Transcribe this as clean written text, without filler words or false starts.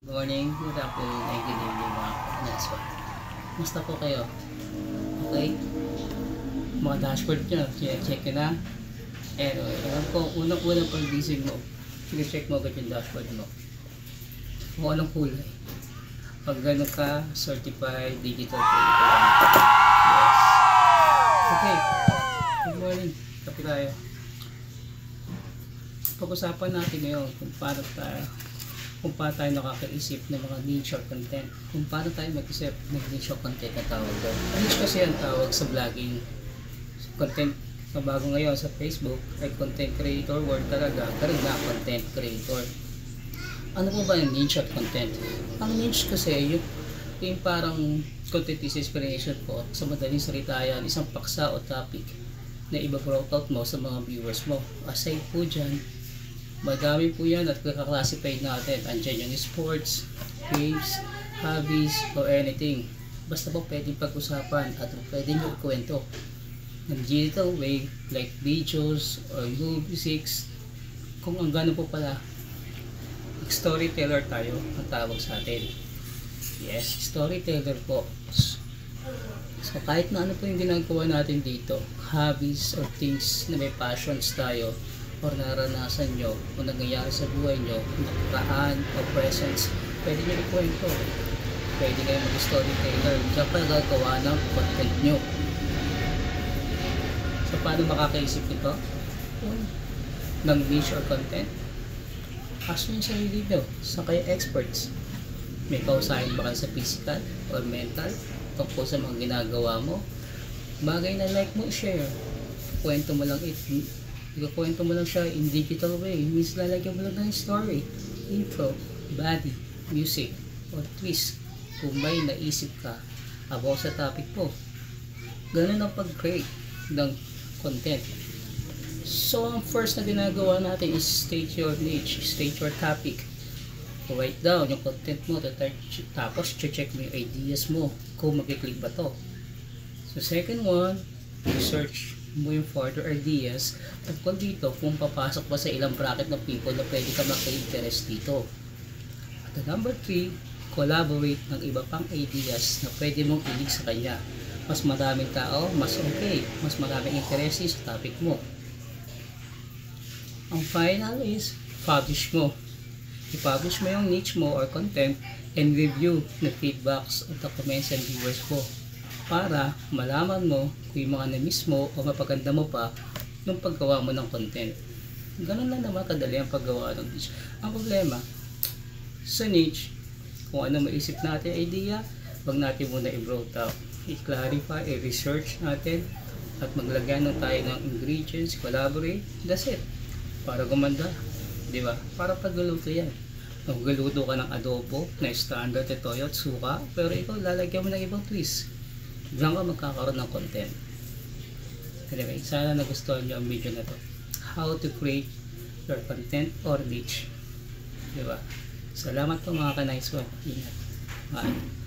Good morning, good afternoon, and good evening mga kanaswa. Musta po kayo? Okay? Mga dashboard nyo, check nyo na. And alam ko, unang-unang pag-gising mo, check mo agad yung dashboard mo. Kung anong kulay. Pag gano'n ka, certified digital creator. Yes. Okay. Good morning. Kapi tayo. Pag-usapan natin ngayon kung paano tayo nakakaisip ng mga niche or content. Kung paano tayo mag-isip ng niche or content na tawag doon. Niche kasi ang tawag sa vlogging. Content na bago ngayon sa Facebook ay content creator word talaga. Karin na content creator. Ano po ba yung niche at content? Ang niche kasi yung parang content is inspiration po. Sa madaling salita yan, isang paksa o topic na iba-broke mo sa mga viewers mo. Aside po dyan, madami po yan at kaklasify natin. Andyan yung sports, games, hobbies, or anything. Basta po pwedeng pag-usapan at pwedeng yung kwento. Ng digital way, like videos or musics. Kung ang gano'n po pala, storyteller tayo ang tawag sa atin. Yes, storyteller po. So kahit na ano po yung ginagawa natin dito, hobbies or things na may passions tayo, or naranasan nyo o nangyayari sa buhay nyo, nakaraan o presence, pwede nyo ikwento. Pwede kayo mag-storyteller. Diyan pa gagawa ng content nyo. So paano makakaisip nito? Ng niche or content? Ask nyo yung sarili nyo. Saan kayo experts? May kausahin ba kayo sa physical or mental tungkol sa mga ginagawa mo? Bagay na like mo, share. Kwento mo lang ikukwento mo lang siya in digital way. Means lalagyan mo lang ng story, intro, body, music, or twist kung may naisip ka about sa topic po. Ganun ang pag-create ng content. So, ang first na ginagawa natin is state your niche, state your topic. Write down yung content mo, tapos check mo yung ideas mo kung mag-click ba to. So, second one, research mo yung further ideas tungkol dito kung papasok ba sa ilang bracket ng people na pwede ka maka-interest dito. At number 3, collaborate ng iba pang ideas na pwede mong ilig sa kanya. Mas maraming tao, mas okay, mas maraming interest sa topic mo. Ang final is publish mo. I-publish mo yung niche mo or content and review the feedbacks of the comments and viewers mo, para malaman mo kung yung mga na-miss mo o mapaganda mo pa yung paggawa mo ng content. Ganun lang naman kadali ang paggawa ng niche. Ang problema sa niche, kung ano maisip natin idea, wag natin muna i-broad out, i-clarify, i-research natin at maglagyan ng tayo ng ingredients, collaborate, that's it, para gumanda, di ba? Para pagluluto yan, magluluto ka ng adobo na standard na toyo at suka, pero ikaw lalagyan mo ng ibang twist. Diyan ka magkakaroon ng content. Anyway, sana nagustuhan nyo ang video na to. How to create your content or niche. Diba? Salamat po mga ka-nice one. Ingat. Bye.